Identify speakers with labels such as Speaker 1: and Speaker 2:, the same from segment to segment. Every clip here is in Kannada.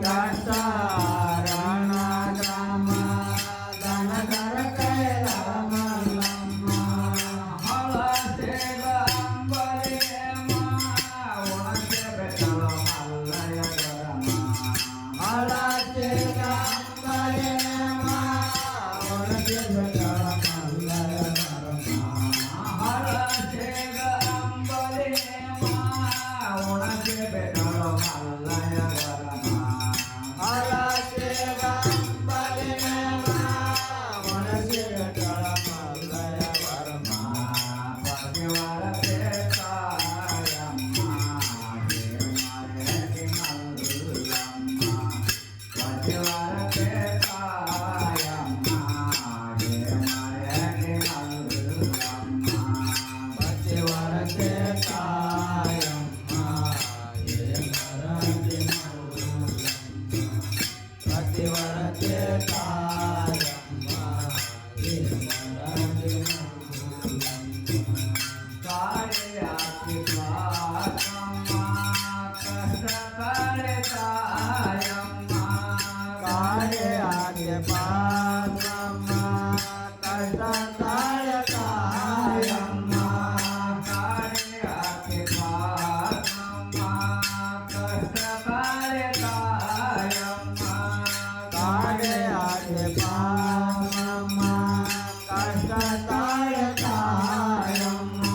Speaker 1: Gata ತಾಯಮ್ಮ
Speaker 2: ಕಾಡೆ ಆಕೆ ಪಾದಮ್ಮ ಕಷ್ಟ ತಾಳ ತಾಯಮ್ಮ
Speaker 1: ಕಾಡೆ ಆಕೆ ಪಾದಮ್ಮ ಕಷ್ಟ ತಾಳೆ ತಾಯಮ್ಮ
Speaker 2: ಕಾಡೆ ಆಕೆ ಪಾದಮ್ಮ ಕಷ್ಟ ತಾಳ ತಾಯಮ್ಮ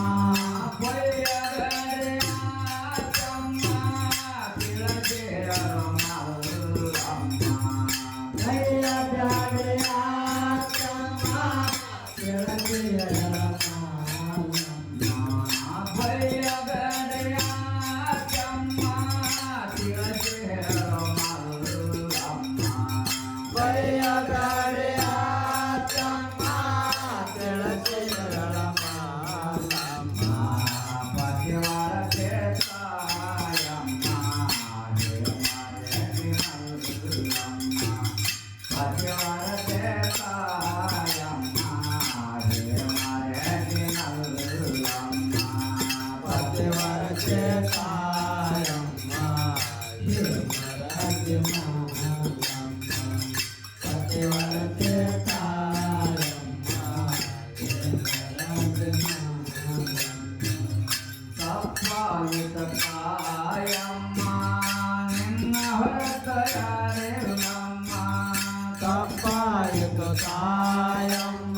Speaker 1: ತಪ್ಪಾಯಿತು ತಾಯಮ್ಮ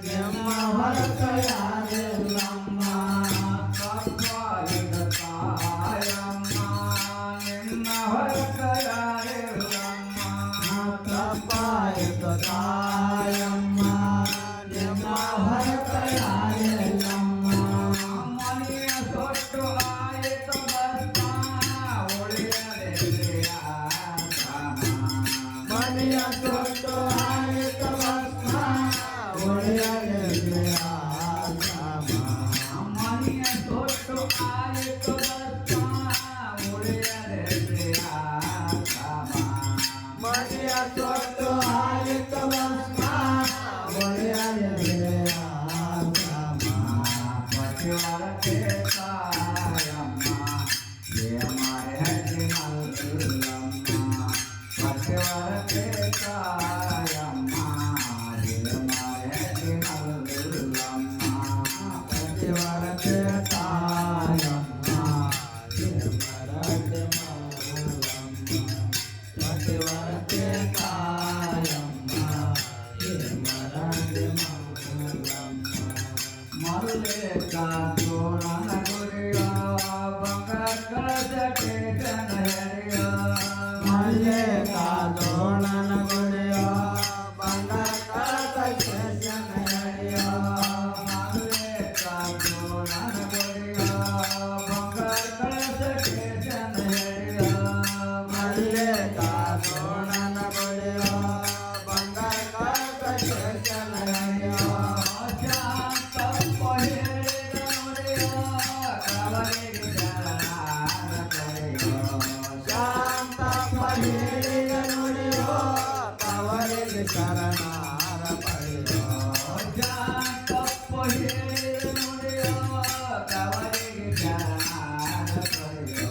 Speaker 1: ನಿಮ್ಮ ಹೊರತ ಯಾರಿಲ್ಲಮ್ಮ ತಪ್ಪಾಯಿತು ತಾಯಮ್ಮ ನಿನ್ನ ಹೊರತ ಯಾರಿಲ್ಲಮ್ಮ
Speaker 2: ತಪ್ಪಾಯಿತು ತಾಯಮ್ಮ ನಿಮ್ಮ ಹೊರತ ಯಾರಿಲ್ಲಮ್ಮ
Speaker 1: ಮನೆಯ ತೊಟ್ಟು ಆಯಿತು ಭಸ್ಮ ಉಳಿಯಲಿಲ್ಲ
Speaker 2: ಮನೆಯ ತೊಟ್ಟು ಆಯಿತು ಭಸ್ಮ ಉಳಿಯಲಿಲ್ಲ
Speaker 1: ಮನೆಯ ತೊಟ್ಟು ಆಯಿತು ಭಸ್ಮ ಉಳಿಯಲಿಲ್ಲ
Speaker 2: ಮನೆಯ ತೊಟ್ಟು ಆಯಿತು ಭಸ್ಮ ಉಳಿಯಲಿಲ್ಲ
Speaker 1: ಪತಿವರತೆ ತಾಯಮ್ಮ ದೇವಮಾರೆ ನಲ್ಲಮ್ಮ ಪತಿವರತೆ ತಾಯಮ್ಮ ದೇವಮಾರೆ ನಲ್ಲಮ್ಮ
Speaker 2: ಪತಿವರತೆ ತಾಯಮ್ಮ ದೇವರತೆ ಮಲ್ಲಮ್ಮ ಪತಿವರತೆ ತಾಯಮ್ಮ ದೇವರತೆ ಮಲ್ಲಮ್ಮ
Speaker 1: ಮಲ್ಲೇಕ ತೋರಣ ಗುರಿಯ ಬಂಗಾರ ಕಳಸಕ್ಕೆ ಜನಹರಿಯ
Speaker 2: ಮಲ್ಲೇಕ ತೋರಣ ಗುರಿಯ ಬಂಗಾರ ಕಳಸಕ್ಕೆ ಜನಹರಿಯ
Speaker 1: ಮಲ್ಲೇಕ ತೋರಣ ಗುರಿಯ ಬಂಗಾರ ಕಳಸಕ್ಕೆ ಜನಹರಿಯ
Speaker 2: ಮಲ್ಲೇಕ ತೋರಣ ಗುರಿಯ ಬಂಗಾರ ಕಳಸಕ್ಕೆ ಜನಹರಿಯ ಶಾಂತ ಪಡೆಯ ನುಡಿಯೋ ಕವಲಿಗೆ ಶರಣಾರ ಪಡೆಯೋ
Speaker 1: ಶಾಂತ ನುಡಿಯೋ ಕವಲಿಗೆ ಶರಣಾರ ಪಡೆಯೋ